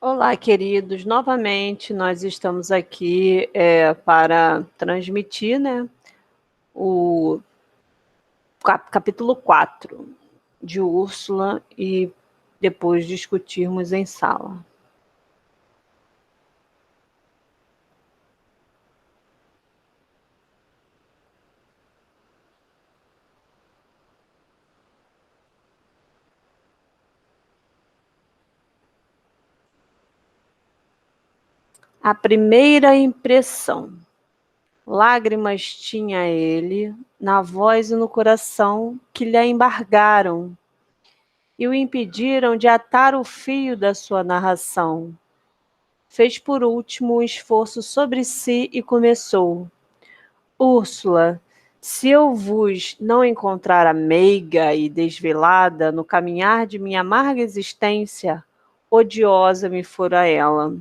Olá, queridos. Novamente, nós estamos aqui para transmitir, né, o capítulo 4 de Úrsula e depois discutirmos em sala. A primeira impressão. Lágrimas tinha ele na voz e no coração que lhe embargaram e o impediram de atar o fio da sua narração. Fez por último um esforço sobre si e começou. Úrsula, se eu vos não encontrar meiga e desvelada no caminhar de minha amarga existência, odiosa me fora ela.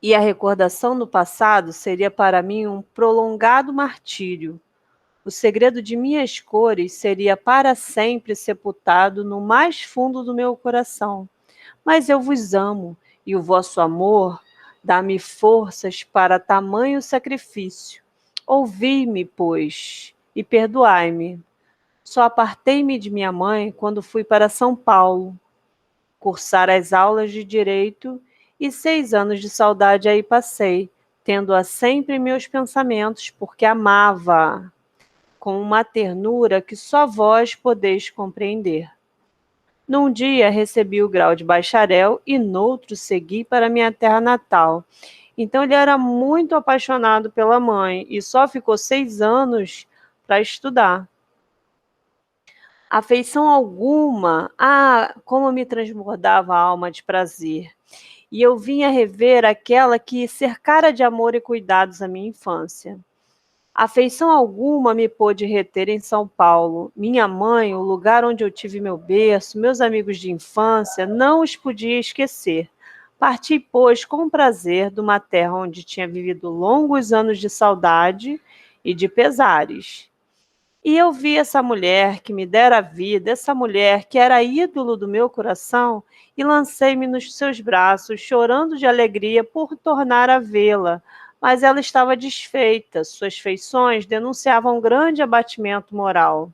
E a recordação do passado seria para mim um prolongado martírio. O segredo de minhas cores seria para sempre sepultado no mais fundo do meu coração. Mas eu vos amo, e o vosso amor dá-me forças para tamanho sacrifício. Ouvi-me, pois, e perdoai-me. Só apartei-me de minha mãe quando fui para São Paulo, cursar as aulas de direito, e 6 anos de saudade aí passei, tendo-a sempre em meus pensamentos, porque amava com uma ternura que só vós podeis compreender. Num dia recebi o grau de bacharel e noutro segui para minha terra natal. Então ele era muito apaixonado pela mãe e só ficou 6 anos para estudar. Afeição alguma, como me transbordava a alma de prazer. E eu vinha rever aquela que cercara de amor e cuidados a minha infância. Afeição alguma me pôde reter em São Paulo. Minha mãe, o lugar onde eu tive meu berço, meus amigos de infância, não os podia esquecer. Parti, pois, com prazer de uma terra onde tinha vivido longos anos de saudade e de pesares. E eu vi essa mulher que me dera a vida, essa mulher que era ídolo do meu coração, e lancei-me nos seus braços, chorando de alegria por tornar a vê-la. Mas ela estava desfeita, suas feições denunciavam um grande abatimento moral.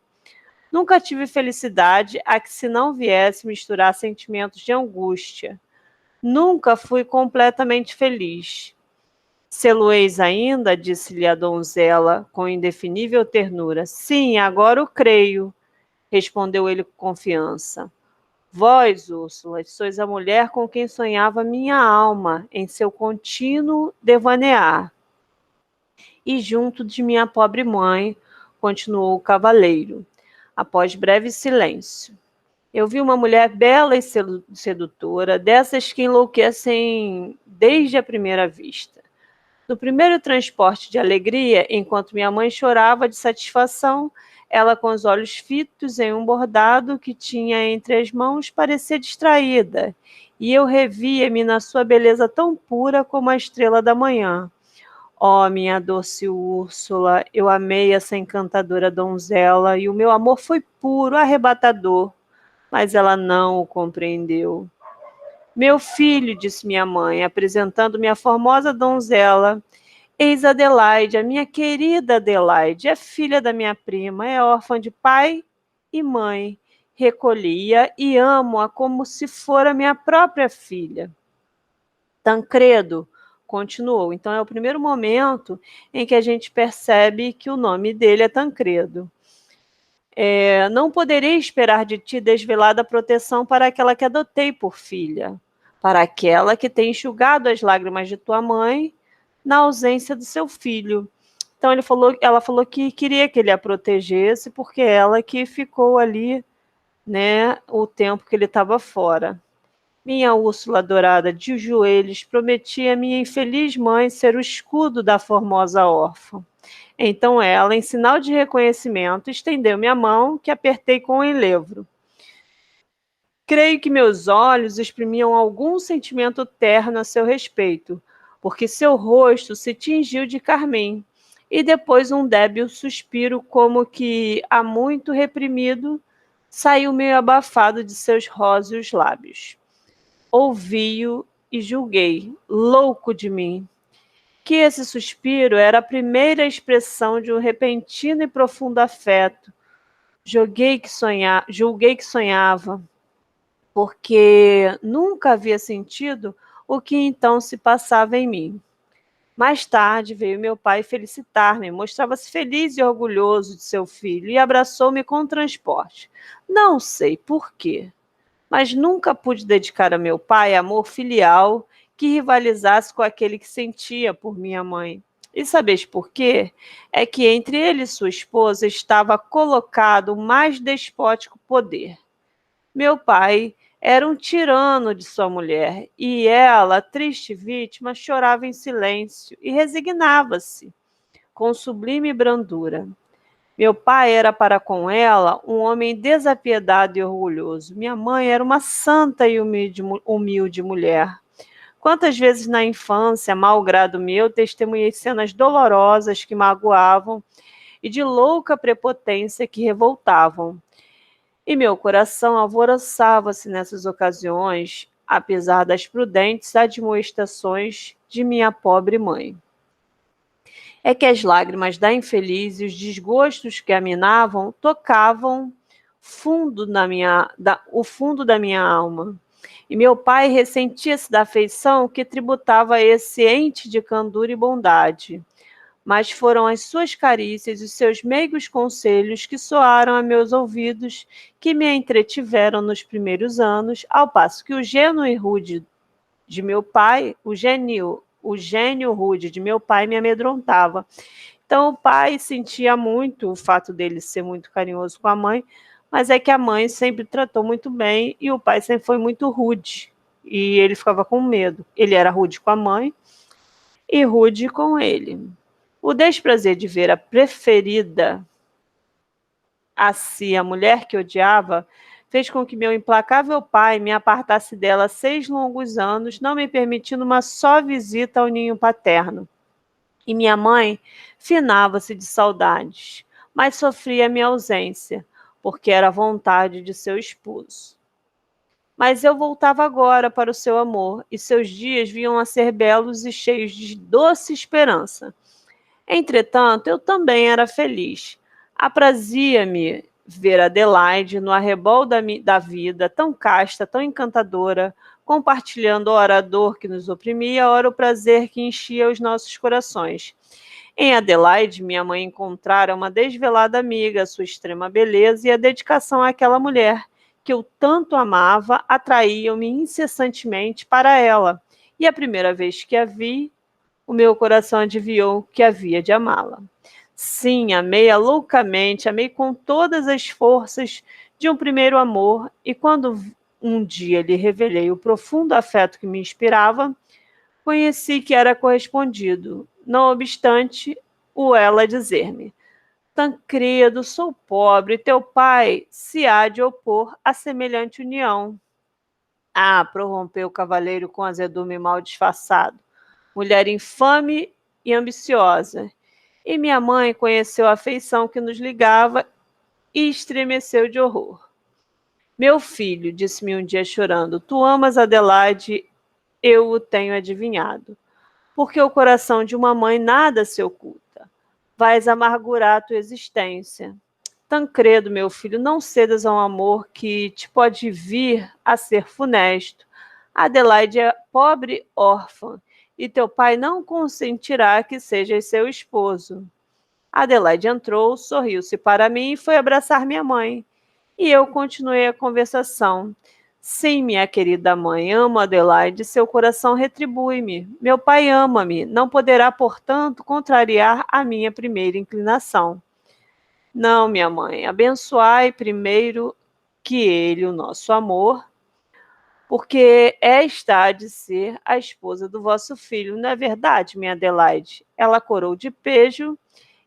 Nunca tive felicidade a que se não viesse misturar sentimentos de angústia. Nunca fui completamente feliz. Sê-lo-eis ainda, disse-lhe a donzela, com indefinível ternura. Sim, agora o creio, respondeu ele com confiança. Vós, Úrsula, sois a mulher com quem sonhava minha alma em seu contínuo devanear. E junto de minha pobre mãe, continuou o cavaleiro, após breve silêncio. Eu vi uma mulher bela e sedutora, dessas que enlouquecem desde a primeira vista. No primeiro transporte de alegria, enquanto minha mãe chorava de satisfação, ela, com os olhos fitos em um bordado que tinha entre as mãos, parecia distraída, e eu revia-me na sua beleza tão pura como a estrela da manhã. Oh, minha doce Úrsula, eu amei essa encantadora donzela, e o meu amor foi puro, arrebatador, mas ela não o compreendeu. Meu filho, disse minha mãe, apresentando-me a formosa donzela, eis Adelaide, a minha querida Adelaide, é filha da minha prima, é órfã de pai e mãe. Recolhi-a e amo-a como se fora minha própria filha. Tancredo, continuou. Então é o primeiro momento em que a gente percebe que o nome dele é Tancredo. Não poderei esperar de ti desvelada proteção para aquela que adotei por filha, para aquela que tem enxugado as lágrimas de tua mãe na ausência do seu filho. Então ela falou que queria que ele a protegesse, porque ela que ficou ali, né, o tempo que ele estava fora. Minha Úrsula adorada, de joelhos, prometi à minha infeliz mãe ser o escudo da formosa órfã. Então ela, em sinal de reconhecimento, estendeu-me a mão, que apertei com enlevo. Creio que meus olhos exprimiam algum sentimento terno a seu respeito, porque seu rosto se tingiu de carmim, e depois um débil suspiro, como que há muito reprimido, saiu meio abafado de seus róseos lábios. Ouvi-o e julguei, louco de mim, que esse suspiro era a primeira expressão de um repentino e profundo afeto. Julguei que sonhava, porque nunca havia sentido o que então se passava em mim. Mais tarde veio meu pai felicitar-me, mostrava-se feliz e orgulhoso de seu filho e abraçou-me com transporte. Não sei por quê, mas nunca pude dedicar a meu pai amor filial que rivalizasse com aquele que sentia por minha mãe. E sabeis por quê? É que entre ele e sua esposa estava colocado o mais despótico poder. Meu pai era um tirano de sua mulher, e ela, triste vítima, chorava em silêncio e resignava-se com sublime brandura. Meu pai era para com ela um homem desapiedado e orgulhoso. Minha mãe era uma santa e humilde mulher. Quantas vezes na infância, mau grado meu, testemunhei cenas dolorosas que magoavam e de louca prepotência que revoltavam. E meu coração alvoroçava-se nessas ocasiões, apesar das prudentes admoestações de minha pobre mãe. É que as lágrimas da infeliz e os desgostos que a minavam tocavam o fundo da minha alma. E meu pai ressentia-se da afeição que tributava a esse ente de candura e bondade. Mas foram as suas carícias e os seus meigos conselhos que soaram a meus ouvidos, que me entretiveram nos primeiros anos, ao passo que o gênio e rude de meu pai, o gênio rude de meu pai me amedrontava. Então o pai sentia muito o fato dele ser muito carinhoso com a mãe, mas é que a mãe sempre tratou muito bem e o pai sempre foi muito rude. E ele ficava com medo. Ele era rude com a mãe e rude com ele. O desprazer de ver a preferida a si, a mulher que odiava, fez com que meu implacável pai me apartasse dela 6 longos anos, não me permitindo uma só visita ao ninho paterno. E minha mãe finava-se de saudades, mas sofria minha ausência, porque era a vontade de seu esposo. Mas eu voltava agora para o seu amor, e seus dias vinham a ser belos e cheios de doce esperança. Entretanto, eu também era feliz. Aprazia-me ver Adelaide no arrebol da vida, tão casta, tão encantadora, compartilhando ora a dor que nos oprimia, ora o prazer que enchia os nossos corações. Em Adelaide, minha mãe encontrara uma desvelada amiga, sua extrema beleza e a dedicação àquela mulher, que eu tanto amava, atraíam-me incessantemente para ela. E a primeira vez que a vi, o meu coração adivinhou que havia de amá-la. Sim, amei-a loucamente, amei com todas as forças de um primeiro amor, e quando um dia lhe revelei o profundo afeto que me inspirava, conheci que era correspondido, não obstante o ela dizer-me: Tancredo, sou pobre, teu pai se há de opor a semelhante união. Ah, prorrompeu o cavaleiro com azedume mal disfarçado, mulher infame e ambiciosa. E minha mãe conheceu a afeição que nos ligava e estremeceu de horror. Meu filho, disse-me um dia chorando, tu amas Adelaide, eu o tenho adivinhado. Porque o coração de uma mãe nada se oculta. Vais amargurar a tua existência. Tancredo, meu filho, não cedas a um amor que te pode vir a ser funesto. Adelaide é pobre órfã, e teu pai não consentirá que sejas seu esposo. Adelaide entrou, sorriu-se para mim e foi abraçar minha mãe. E eu continuei a conversação. Sim, minha querida mãe, amo Adelaide, seu coração retribui-me. Meu pai ama-me, não poderá, portanto, contrariar a minha primeira inclinação. Não, minha mãe, abençoai primeiro que ele, o nosso amor, porque esta há de ser a esposa do vosso filho. Não é verdade, minha Adelaide? Ela corou de pejo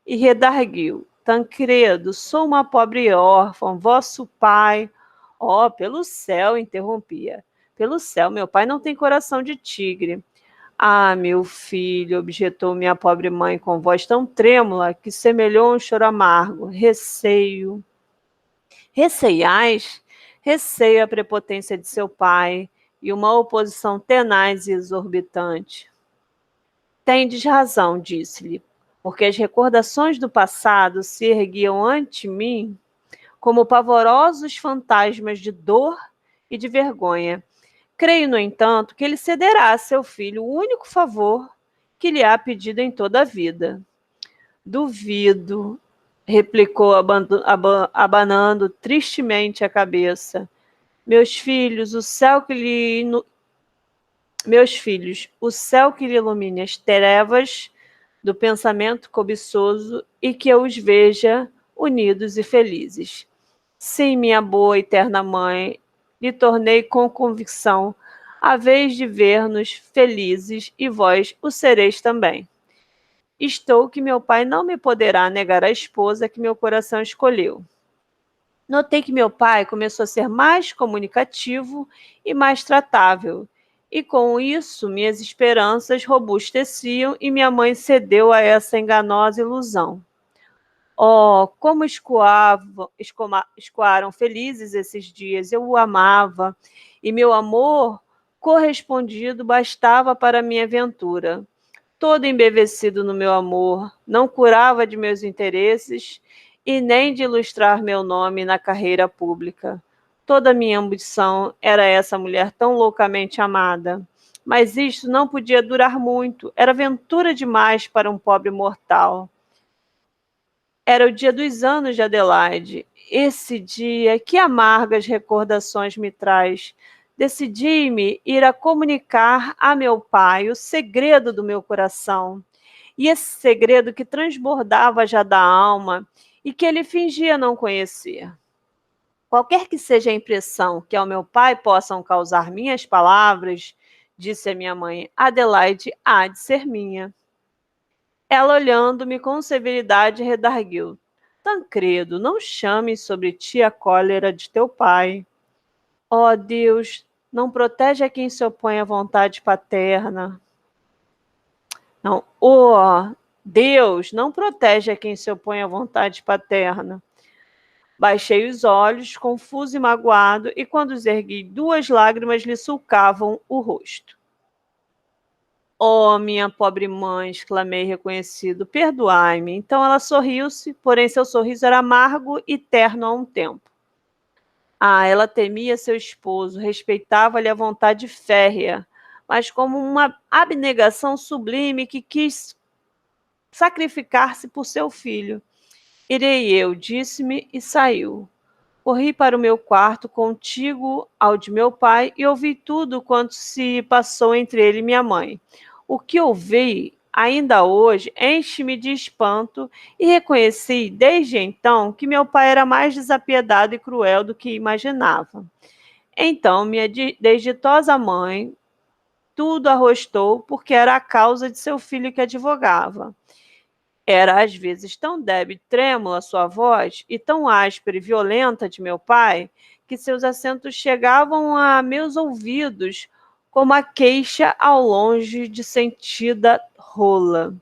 e redarguiu. Tancredo, sou uma pobre órfã, vosso pai... Oh, pelo céu, interrompia. Pelo céu, meu pai não tem coração de tigre. Ah, meu filho, objetou minha pobre mãe com voz tão trêmula que semelhou um choro amargo. Receiais? Receio a prepotência de seu pai, e uma oposição tenaz e exorbitante. Tendes razão, disse-lhe, porque as recordações do passado se erguiam ante mim como pavorosos fantasmas de dor e de vergonha. Creio, no entanto, que ele cederá a seu filho o único favor que lhe há pedido em toda a vida. Duvido, replicou, abanando tristemente a cabeça. Meus filhos, o céu que lhe Meus filhos, o céu que lhe ilumine as trevas do pensamento cobiçoso e que eu os veja unidos e felizes. Sim, minha boa e terna mãe, lhe tornei com convicção a vez de ver-nos felizes e vós o sereis também. Estou que meu pai não me poderá negar a esposa que meu coração escolheu. Notei que meu pai começou a ser mais comunicativo e mais tratável, e com isso minhas esperanças robusteciam e minha mãe cedeu a essa enganosa ilusão. Oh, como escoaram felizes esses dias! Eu o amava, e meu amor correspondido bastava para minha aventura. Todo embevecido no meu amor, não curava de meus interesses e nem de ilustrar meu nome na carreira pública. Toda minha ambição era essa mulher tão loucamente amada. Mas isto não podia durar muito, era aventura demais para um pobre mortal. Era o dia dos anos de Adelaide. Esse dia, que amargas recordações me traz. Decidi-me ir a comunicar a meu pai o segredo do meu coração. E esse segredo que transbordava já da alma e que ele fingia não conhecer. Qualquer que seja a impressão que ao meu pai possam causar minhas palavras, disse a minha mãe, Adelaide há de ser minha. Ela, olhando-me com severidade, redarguiu. Tancredo, não chames sobre ti a cólera de teu pai. Ó Deus, não protege a quem se opõe à vontade paterna. Não, ó Deus, não protege a quem se opõe à vontade paterna. Baixei os olhos, confuso e magoado, e quando os ergui, 2 lágrimas lhe sulcavam o rosto. Oh, minha pobre mãe, exclamei reconhecido, perdoai-me. Então ela sorriu-se, porém seu sorriso era amargo e terno a um tempo. Ah, ela temia seu esposo, respeitava-lhe a vontade férrea, mas como uma abnegação sublime que quis sacrificar-se por seu filho. Irei eu, disse-me e saiu. Corri para o meu quarto, contíguo ao de meu pai, e ouvi tudo quanto se passou entre ele e minha mãe. O que ouvi, ainda hoje, enche-me de espanto e reconheci, desde então, que meu pai era mais desapiedado e cruel do que imaginava. Então, minha desditosa mãe tudo arrostou porque era a causa de seu filho que advogava. Era às vezes tão débil e trêmula a sua voz, e tão áspera e violenta de meu pai, que seus acentos chegavam a meus ouvidos como a queixa ao longe de sentida rola.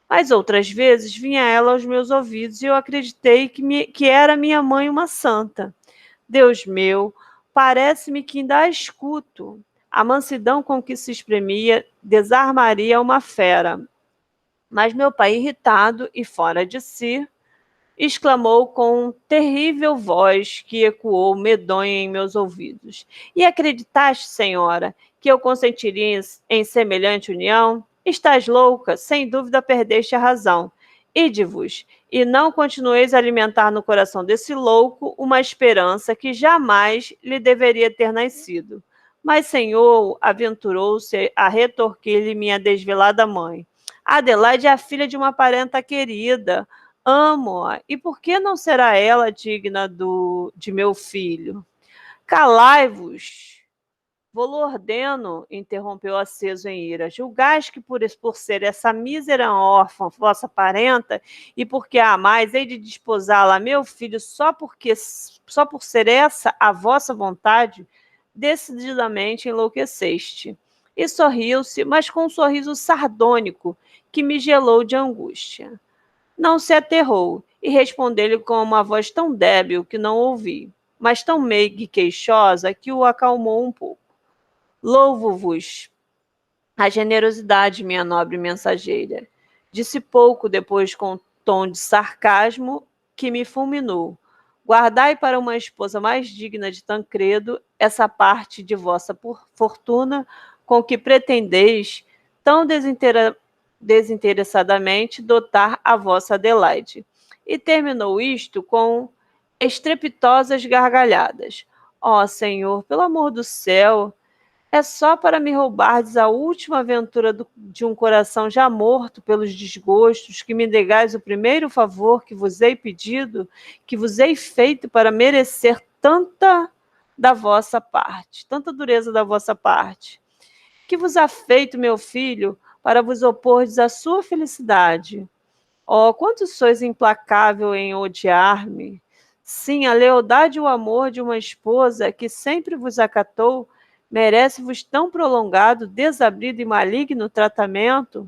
Mas outras vezes vinha ela aos meus ouvidos e eu acreditei que era minha mãe uma santa. Deus meu, parece-me que ainda a escuto. A mansidão com que se exprimia desarmaria uma fera. Mas meu pai, irritado e fora de si, exclamou com terrível voz que ecoou medonha em meus ouvidos. E acreditaste, senhora, que eu consentiria em semelhante união? Estás louca, sem dúvida perdeste a razão. Ide-vos, e não continueis a alimentar no coração desse louco uma esperança que jamais lhe deveria ter nascido. Mas Senhor aventurou-se a retorquir-lhe minha desvelada mãe. Adelaide é a filha de uma parenta querida. Amo-a, e por que não será ela digna de meu filho? Calai-vos, vou-lo ordeno, interrompeu aceso em ira. Julgais que por ser essa mísera órfã vossa parenta, e porque a amais, hei de desposá-la a meu filho só por ser essa a vossa vontade? Decididamente enlouqueceste. E sorriu-se, mas com um sorriso sardônico que me gelou de angústia. Não se aterrou e respondeu-lhe com uma voz tão débil que não ouvi, mas tão meiga e queixosa que o acalmou um pouco. Louvo-vos a generosidade, minha nobre mensageira. Disse pouco depois com tom de sarcasmo que me fulminou. Guardai para uma esposa mais digna de Tancredo essa parte de vossa fortuna com que pretendeis tão desinteressadamente dotar a vossa Adelaide. E terminou isto com estrepitosas gargalhadas. Ó Senhor, pelo amor do céu, é só para me roubardes a última aventura de um coração já morto pelos desgostos, que me negais o primeiro favor que vos hei pedido, que vos hei feito para merecer tanta da vossa parte, tanta dureza da vossa parte. Que vos há feito, meu filho, para vos opordes à sua felicidade? Oh, quanto sois implacável em odiar-me! Sim, a lealdade e o amor de uma esposa que sempre vos acatou merece-vos tão prolongado, desabrido e maligno tratamento?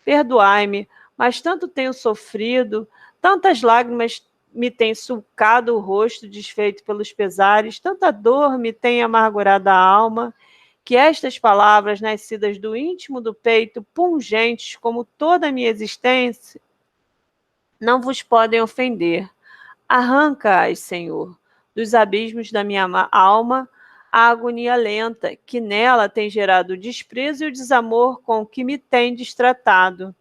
Perdoai-me, mas tanto tenho sofrido, tantas lágrimas me têm sulcado o rosto desfeito pelos pesares, tanta dor me tem amargurado a alma, que estas palavras, nascidas do íntimo do peito, pungentes como toda a minha existência, não vos podem ofender. Arranca-as, Senhor, dos abismos da minha alma, a agonia lenta, que nela tem gerado o desprezo e o desamor com que me tendes tratado.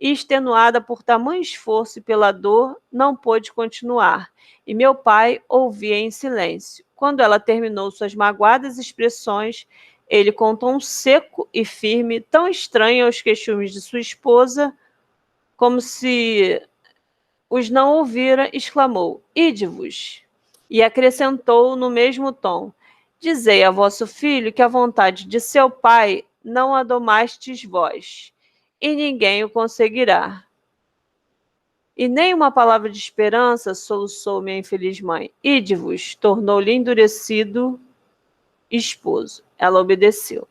E, extenuada por tamanho esforço e pela dor, não pôde continuar, e meu pai ouvia em silêncio. Quando ela terminou suas magoadas expressões, ele, com tom seco e firme, tão estranho aos queixumes de sua esposa, como se os não ouvira, exclamou: Ide-vos! E acrescentou no mesmo tom: Dizei a vosso filho que a vontade de seu pai não a domastes vós, e ninguém o conseguirá. E nem uma palavra de esperança, soluçou minha infeliz mãe. Ide-vos, tornou-lhe endurecido esposo. Ela obedeceu.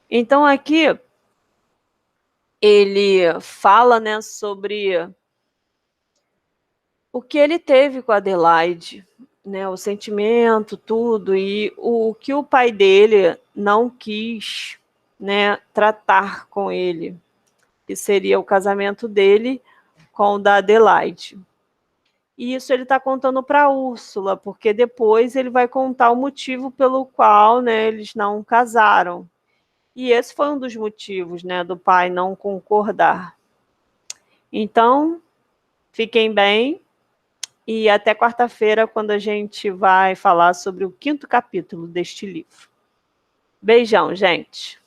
Então aqui ele fala, né, sobre o que ele teve com a Adelaide, né, o sentimento, tudo, e o que o pai dele não quis, né, tratar com ele, que seria o casamento dele com o da Adelaide. E isso ele está contando para a Úrsula, porque depois ele vai contar o motivo pelo qual, né, eles não casaram. E esse foi um dos motivos, né, do pai não concordar. Então, fiquem bem. E até quarta-feira, quando a gente vai falar sobre o 5º capítulo deste livro. Beijão, gente!